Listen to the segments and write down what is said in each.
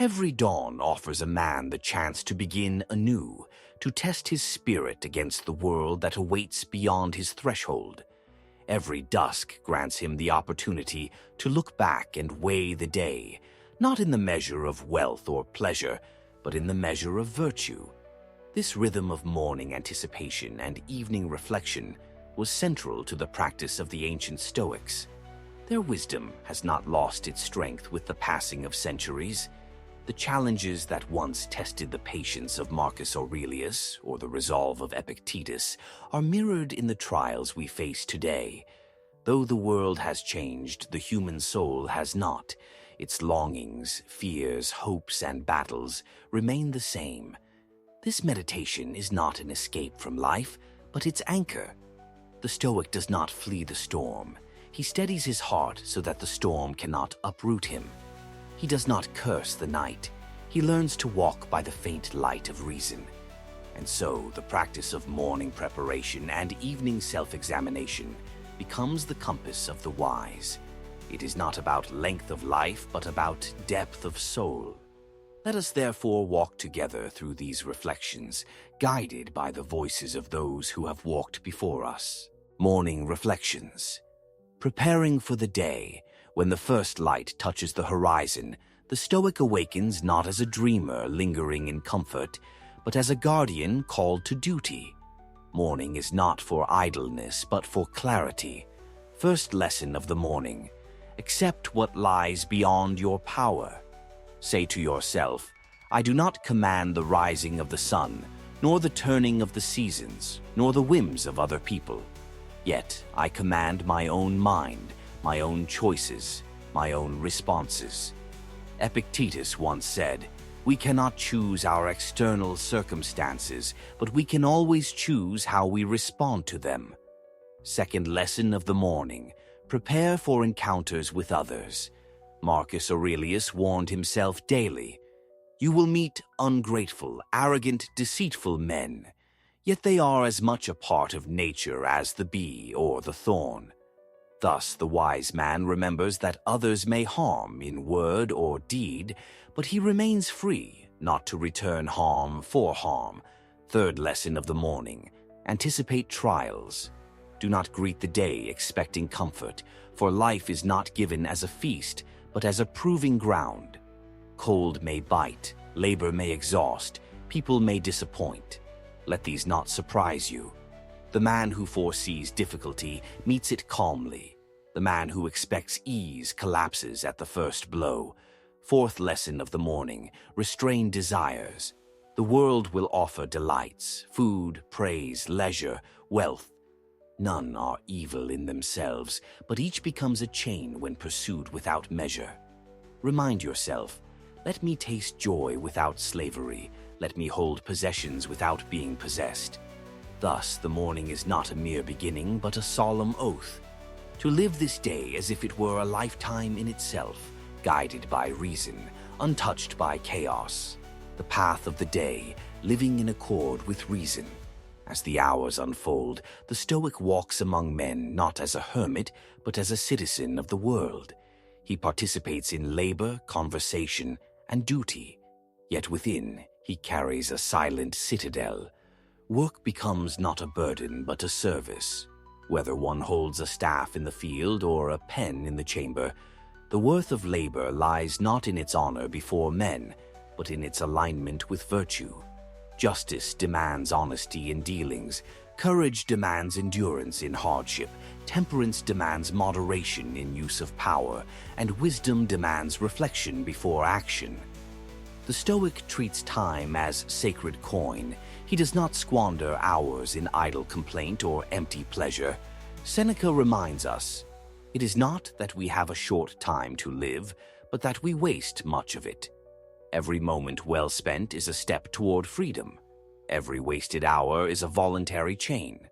Every dawn offers a man the chance to begin anew, to test his spirit against the world that awaits beyond his threshold. Every dusk grants him the opportunity to look back and weigh the day, not in the measure of wealth or pleasure, but in the measure of virtue. This rhythm of morning anticipation and evening reflection was central to the practice of the ancient Stoics. Their wisdom has not lost its strength with the passing of centuries. The challenges that once tested the patience of Marcus Aurelius or the resolve of Epictetus are mirrored in the trials we face today. Though the world has changed, the human soul has not. Its longings, fears, hopes, and battles remain the same. This meditation is not an escape from life, but its anchor. The Stoic does not flee the storm. He steadies his heart so that the storm cannot uproot him. He does not curse the night. He learns to walk by the faint light of reason. And so the practice of morning preparation and evening self-examination becomes the compass of the wise. It is not about length of life, but about depth of soul. Let us therefore walk together through these reflections, guided by the voices of those who have walked before us. Morning reflections. Preparing for the day, when the first light touches the horizon, the Stoic awakens not as a dreamer lingering in comfort, but as a guardian called to duty. Morning is not for idleness, but for clarity. First lesson of the morning: accept what lies beyond your power. Say to yourself, I do not command the rising of the sun, nor the turning of the seasons, nor the whims of other people. Yet I command my own mind, my own choices, my own responses. Epictetus once said, we cannot choose our external circumstances, but we can always choose how we respond to them. Second lesson of the morning: prepare for encounters with others. Marcus Aurelius warned himself daily, you will meet ungrateful, arrogant, deceitful men, yet they are as much a part of nature as the bee or the thorn. Thus the wise man remembers that others may harm in word or deed, but he remains free not to return harm for harm. Third lesson of the morning: anticipate trials. Do not greet the day expecting comfort, for life is not given as a feast, but as a proving ground. Cold may bite, labor may exhaust, people may disappoint. Let these not surprise you. The man who foresees difficulty meets it calmly. The man who expects ease collapses at the first blow. Fourth lesson of the morning: restrain desires. The world will offer delights, food, praise, leisure, wealth. None are evil in themselves, but each becomes a chain when pursued without measure. Remind yourself, let me taste joy without slavery. Let me hold possessions without being possessed. Thus, the morning is not a mere beginning, but a solemn oath. To live this day as if it were a lifetime in itself, guided by reason, untouched by chaos. The path of the day, living in accord with reason. As the hours unfold, the Stoic walks among men not as a hermit, but as a citizen of the world. He participates in labor, conversation, and duty. Yet within, he carries a silent citadel. Work becomes not a burden, but a service. Whether one holds a staff in the field or a pen in the chamber, the worth of labor lies not in its honor before men, but in its alignment with virtue. Justice demands honesty in dealings, courage demands endurance in hardship, temperance demands moderation in use of power, and wisdom demands reflection before action. The Stoic treats time as sacred coin. He does not squander hours in idle complaint or empty pleasure. Seneca reminds us, it is not that we have a short time to live, but that we waste much of it. Every moment well spent is a step toward freedom. Every wasted hour is a voluntary chain.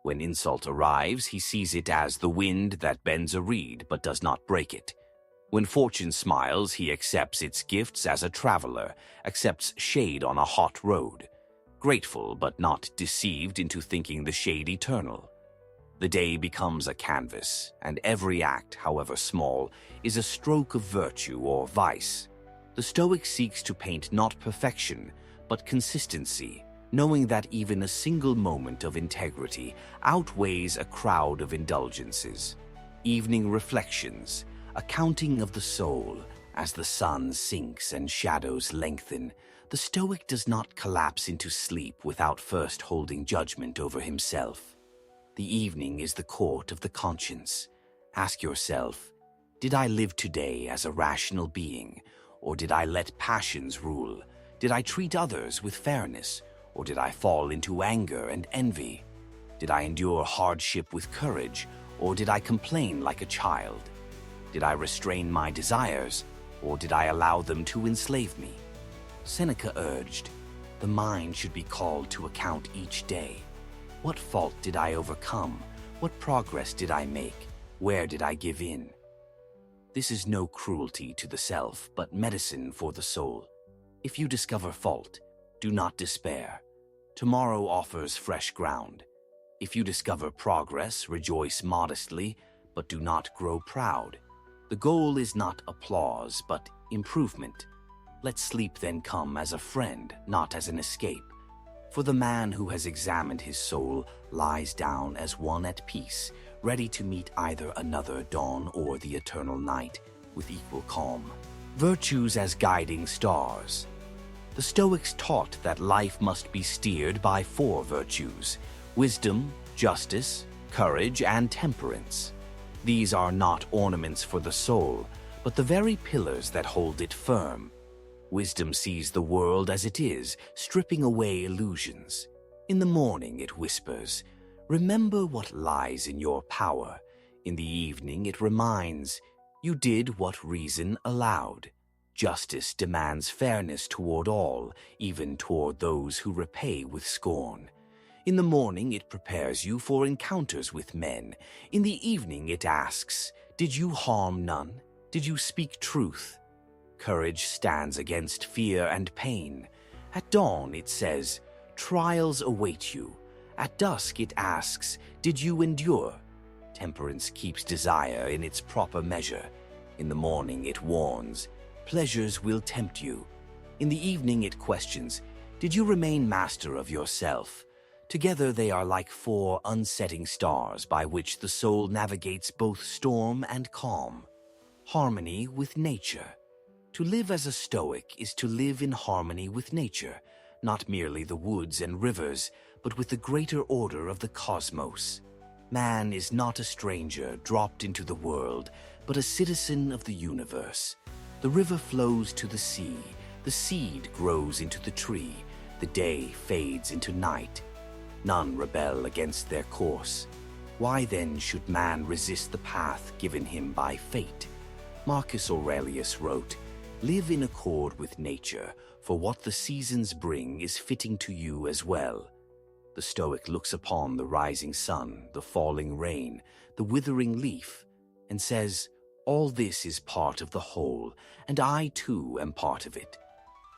When insult arrives, he sees it as the wind that bends a reed but does not break it. When fortune smiles, he accepts its gifts as a traveler, accepts shade on a hot road, grateful but not deceived into thinking the shade eternal. The day becomes a canvas, and every act, however small, is a stroke of virtue or vice. The Stoic seeks to paint not perfection, but consistency, knowing that even a single moment of integrity outweighs a crowd of indulgences. Evening reflections, a counting of the soul. As the sun sinks and shadows lengthen, the Stoic does not collapse into sleep without first holding judgment over himself. The evening is the court of the conscience. Ask yourself, did I live today as a rational being, or did I let passions rule? Did I treat others with fairness, or did I fall into anger and envy? Did I endure hardship with courage, or did I complain like a child? Did I restrain my desires, or did I allow them to enslave me? Seneca urged, the mind should be called to account each day. What fault did I overcome? What progress did I make? Where did I give in? This is no cruelty to the self, but medicine for the soul. If you discover fault, do not despair. Tomorrow offers fresh ground. If you discover progress, rejoice modestly, but do not grow proud. The goal is not applause, but improvement. Let sleep then come as a friend, not as an escape. For the man who has examined his soul lies down as one at peace, ready to meet either another dawn or the eternal night with equal calm. Virtues as guiding stars. The Stoics taught that life must be steered by 4 virtues: wisdom, justice, courage, and temperance. These are not ornaments for the soul, but the very pillars that hold it firm. Wisdom sees the world as it is, stripping away illusions. In the morning it whispers, remember what lies in your power. In the evening it reminds, you did what reason allowed. Justice demands fairness toward all, even toward those who repay with scorn. In the morning it prepares you for encounters with men. In the evening it asks, did you harm none? Did you speak truth? Courage stands against fear and pain. At dawn it says, trials await you. At dusk it asks, did you endure? Temperance keeps desire in its proper measure. In the morning it warns, pleasures will tempt you. In the evening it questions, did you remain master of yourself? Together they are like 4 unsetting stars by which the soul navigates both storm and calm. Harmony with nature. To live as a Stoic is to live in harmony with nature, not merely the woods and rivers, but with the greater order of the cosmos. Man is not a stranger dropped into the world, but a citizen of the universe. The river flows to the sea, the seed grows into the tree, the day fades into night. None rebel against their course. Why then should man resist the path given him by fate? Marcus Aurelius wrote, live in accord with nature, for what the seasons bring is fitting to you as well. The Stoic looks upon the rising sun, the falling rain, the withering leaf, and says, all this is part of the whole, and I too am part of it.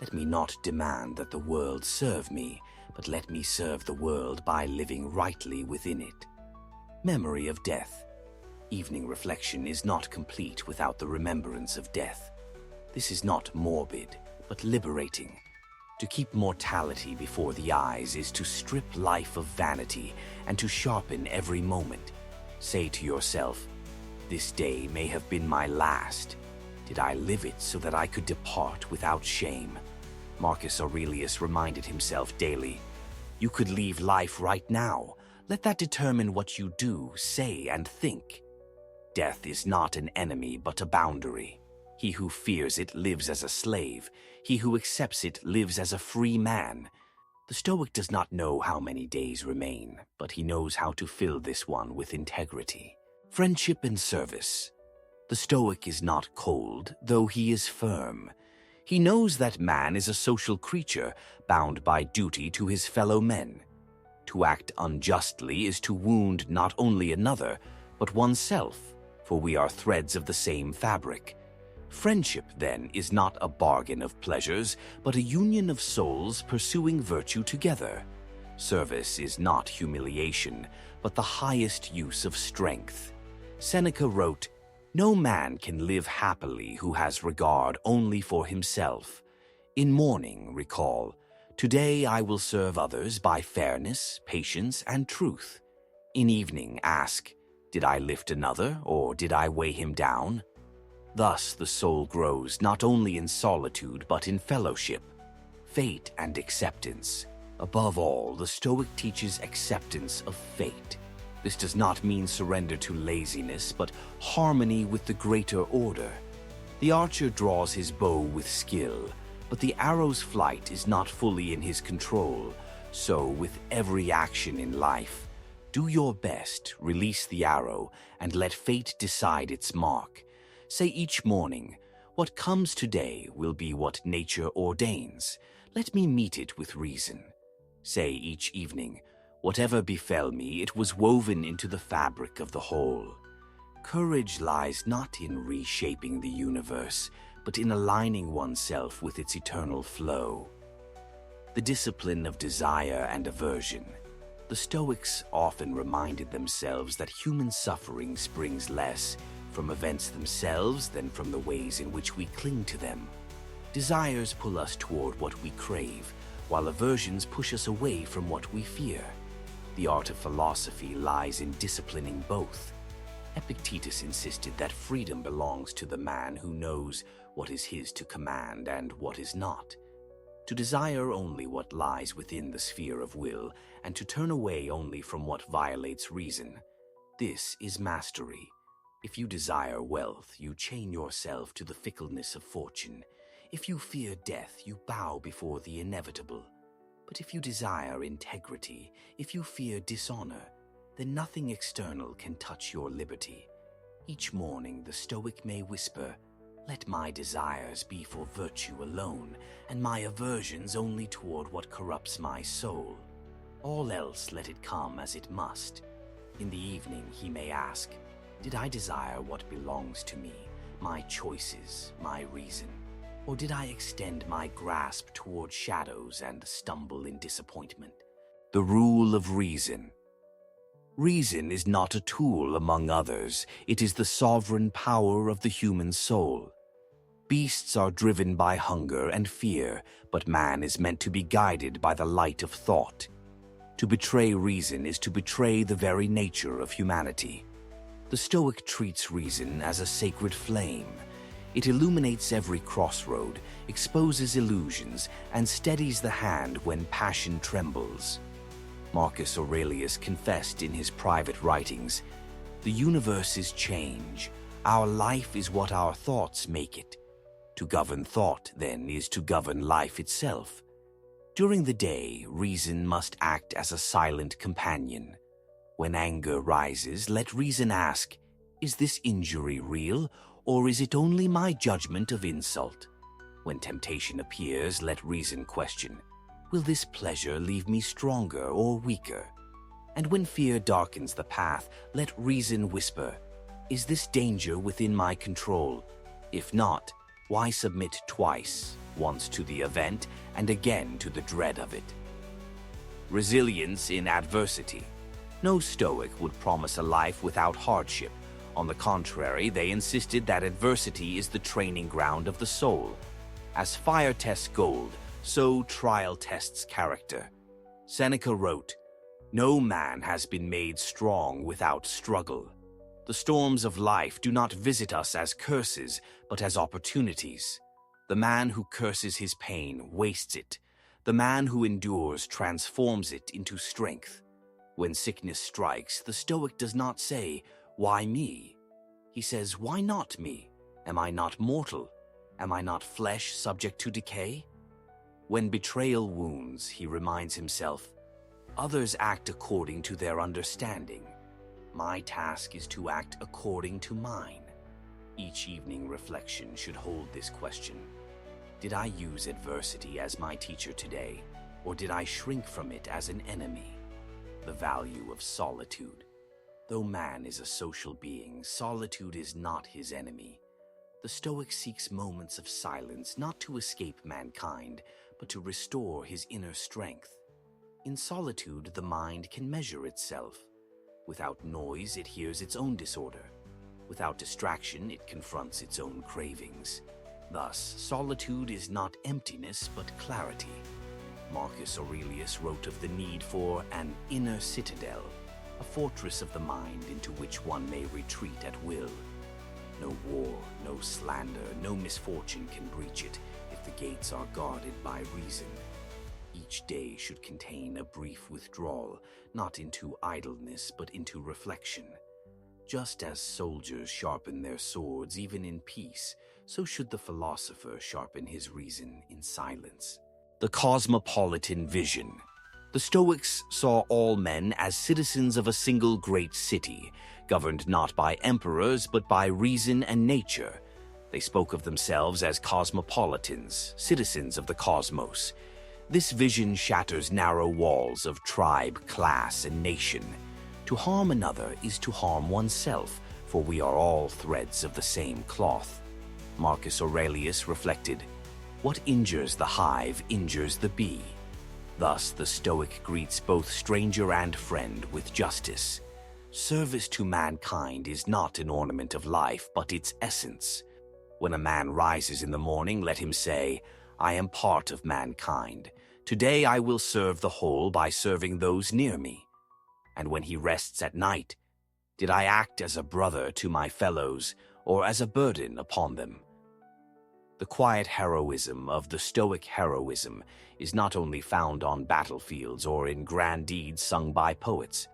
Let me not demand that the world serve me, but let me serve the world by living rightly within it. Memory of death. Evening reflection is not complete without the remembrance of death. This is not morbid, but liberating. To keep mortality before the eyes is to strip life of vanity and to sharpen every moment. Say to yourself, this day may have been my last. Did I live it so that I could depart without shame? Marcus Aurelius reminded himself daily, you could leave life right now. Let that determine what you do, say, and think. Death is not an enemy, but a boundary. He who fears it lives as a slave. He who accepts it lives as a free man. The Stoic does not know how many days remain, but he knows how to fill this one with integrity. Friendship and service. The Stoic is not cold, though he is firm. He knows that man is a social creature, bound by duty to his fellow men. To act unjustly is to wound not only another, but oneself, for we are threads of the same fabric. Friendship, then, is not a bargain of pleasures, but a union of souls pursuing virtue together. Service is not humiliation, but the highest use of strength. Seneca wrote, No man can live happily who has regard only for himself. In morning, recall, today I will serve others by fairness, patience, and truth. In evening, ask, did I lift another, or did I weigh him down? Thus the soul grows not only in solitude but in fellowship, fate, and acceptance. Above all, the Stoic teaches acceptance of fate. This does not mean surrender to laziness, but harmony with the greater order. The archer draws his bow with skill, but the arrow's flight is not fully in his control. So, with every action in life, do your best, release the arrow, and let fate decide its mark. Say each morning, what comes today will be what nature ordains. Let me meet it with reason. Say each evening, whatever befell me, it was woven into the fabric of the whole. Courage lies not in reshaping the universe, but in aligning oneself with its eternal flow. The discipline of desire and aversion. The Stoics often reminded themselves that human suffering springs less from events themselves than from the ways in which we cling to them. Desires pull us toward what we crave, while aversions push us away from what we fear. The art of philosophy lies in disciplining both. Epictetus insisted that freedom belongs to the man who knows what is his to command and what is not. To desire only what lies within the sphere of will, and to turn away only from what violates reason. This is mastery. If you desire wealth, you chain yourself to the fickleness of fortune. If you fear death, you bow before the inevitable. But if you desire integrity, if you fear dishonor, then nothing external can touch your liberty. Each morning the Stoic may whisper, let my desires be for virtue alone, and my aversions only toward what corrupts my soul. All else let it come as it must. In the evening he may ask, did I desire what belongs to me, my choices, my reason? Or did I extend my grasp toward shadows and stumble in disappointment? The rule of reason. Reason is not a tool among others. It is the sovereign power of the human soul. Beasts are driven by hunger and fear, but man is meant to be guided by the light of thought. To betray reason is to betray the very nature of humanity. The Stoic treats reason as a sacred flame. It illuminates every crossroad, exposes illusions, and steadies the hand when passion trembles. Marcus Aurelius confessed in his private writings, the universe is change. Our life is what our thoughts make it. To govern thought, then, is to govern life itself. During the day, reason must act as a silent companion. When anger rises, let reason ask, is this injury real, or is it only my judgment of insult? When temptation appears, let reason question, will this pleasure leave me stronger or weaker? And when fear darkens the path, let reason whisper, is this danger within my control? If not, why submit twice, once to the event and again to the dread of it? Resilience in adversity. No Stoic would promise a life without hardship. On the contrary, they insisted that adversity is the training ground of the soul. As fire tests gold, so trial tests character. Seneca wrote, no man has been made strong without struggle. The storms of life do not visit us as curses, but as opportunities. The man who curses his pain wastes it. The man who endures transforms it into strength. When sickness strikes, the Stoic does not say, why me? He says, why not me? Am I not mortal? Am I not flesh subject to decay? When betrayal wounds, he reminds himself, others act according to their understanding. My task is to act according to mine. Each evening reflection should hold this question. Did I use adversity as my teacher today, or did I shrink from it as an enemy? The value of solitude. Though man is a social being, solitude is not his enemy. The Stoic seeks moments of silence not to escape mankind, but to restore his inner strength. In solitude, the mind can measure itself. Without noise, it hears its own disorder. Without distraction, it confronts its own cravings. Thus, solitude is not emptiness but clarity. Marcus Aurelius wrote of the need for an inner citadel, a fortress of the mind into which one may retreat at will. No war, no slander, no misfortune can breach it if the gates are guarded by reason. Each day should contain a brief withdrawal, not into idleness but into reflection. Just as soldiers sharpen their swords even in peace, so should the philosopher sharpen his reason in silence. The cosmopolitan vision. The Stoics saw all men as citizens of a single great city, governed not by emperors but by reason and nature. They spoke of themselves as cosmopolitans, citizens of the cosmos. This vision shatters narrow walls of tribe, class, and nation. To harm another is to harm oneself, for we are all threads of the same cloth. Marcus Aurelius reflected, "What injures the hive injures the bee." Thus, the Stoic greets both stranger and friend with justice. Service to mankind is not an ornament of life, but its essence. When a man rises in the morning, let him say, "I am part of mankind. Today I will serve the whole by serving those near me." And when he rests at night, did I act as a brother to my fellows or as a burden upon them? The quiet heroism of the Stoic heroism is not only found on battlefields or in grand deeds sung by poets.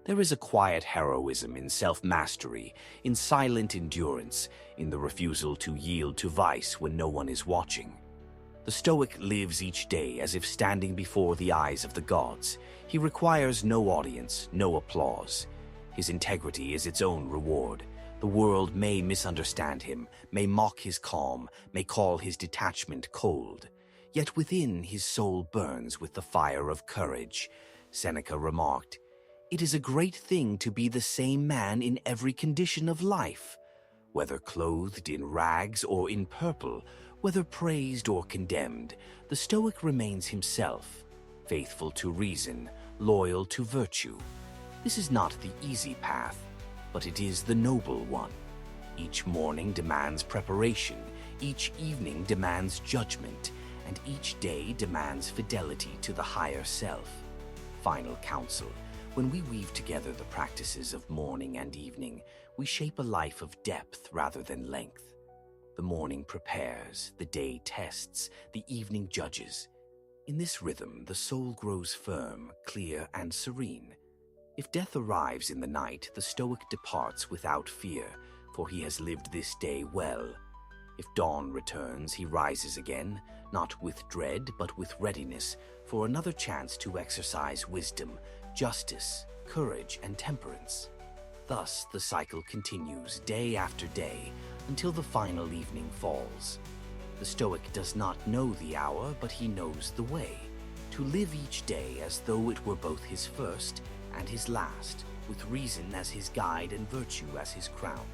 There is a quiet heroism in self-mastery, in silent endurance, in the refusal to yield to vice when no one is watching. The Stoic lives each day as if standing before the eyes of the gods. He requires no audience, no applause. His integrity is its own reward. The world may misunderstand him, may mock his calm, may call his detachment cold. Yet within his soul burns with the fire of courage. Seneca remarked, "It is a great thing to be the same man in every condition of life. Whether clothed in rags or in purple, whether praised or condemned, the Stoic remains himself, faithful to reason, loyal to virtue. This is not the easy path, but it is the noble one. Each morning demands preparation, each evening demands judgment, and each day demands fidelity to the higher self." Final counsel. When we weave together the practices of morning and evening, we shape a life of depth rather than length. The morning prepares, the day tests, the evening judges. In this rhythm, the soul grows firm, clear, and serene. If death arrives in the night, the Stoic departs without fear, for he has lived this day well. If dawn returns, he rises again, not with dread, but with readiness, for another chance to exercise wisdom, justice, courage, and temperance. Thus, the cycle continues day after day until the final evening falls. The Stoic does not know the hour, but he knows the way, to live each day as though it were both his first and his last, with reason as his guide and virtue as his crown.